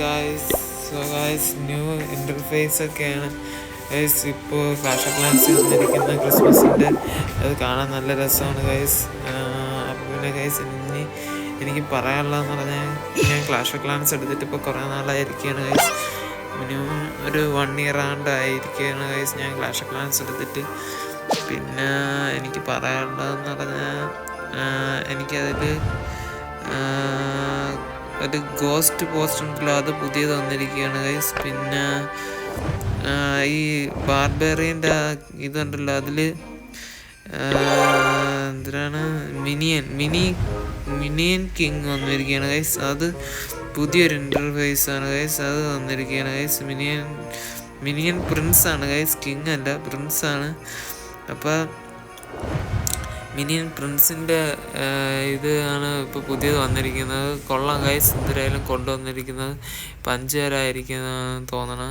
Guys new interface ഒക്കെയാണ് guys ഇപ്പോൾ clash of ക്ലാൻസിൽ വന്നിരിക്കുന്ന ക്രിസ്മസിൻ്റെ. അത് കാണാൻ നല്ല രസമാണ് ഗൈസ്. അപ്പോൾ പിന്നെ ഗൈസ് എനിക്ക് പറയാനുള്ളതെന്ന് പറഞ്ഞാൽ ഞാൻ ക്ലാഷ് ഓഫ് ക്ലാൻസ് എടുത്തിട്ട് ഇപ്പോൾ കുറേ നാളായിരിക്കുകയാണ് ഗൈസ്. മിനിമം ഒരു 1 year ആയിരിക്കുകയാണ് ഗൈസ് ഞാൻ ക്ലാഷ് ഓഫ് ക്ലാൻസ് എടുത്തിട്ട്. പിന്നെ എനിക്ക് പറയാനുള്ളതെന്ന് പറഞ്ഞാൽ എനിക്കതിൽ ഒരു ഗോസ്റ്റ് പോസ്റ്റ് ഉണ്ടല്ലോ, അത് പുതിയത് വന്നിരിക്കുകയാണ് ഗൈസ്. പിന്നെ ഈ ബാർബേറിയൻ്റെ ഇതുണ്ടല്ലോ, അതിൽ എന്തിനാണ് മിനിയൻ കിങ് വന്നിരിക്കുകയാണ് ഗൈസ്. അത് പുതിയൊരു ഇൻ്റർഫേസാണ് ഗൈസ്, അത് വന്നിരിക്കുകയാണ് ഗൈസ്. മിനിയൻ പ്രിൻസാണ് ഗൈസ്, കിങ് അല്ല പ്രിൻസാണ്. അപ്പോൾ മിനിയൻ പ്രിൻസിൻ്റെ ഇത് ആണ് ഇപ്പോൾ പുതിയത് വന്നിരിക്കുന്നത്. കൊള്ളാം ഗൈസ്, എന്തായാലും കൊണ്ടുവന്നിരിക്കുന്നത് 5 പേരായിരിക്കുന്നതെന്ന് തോന്നണം.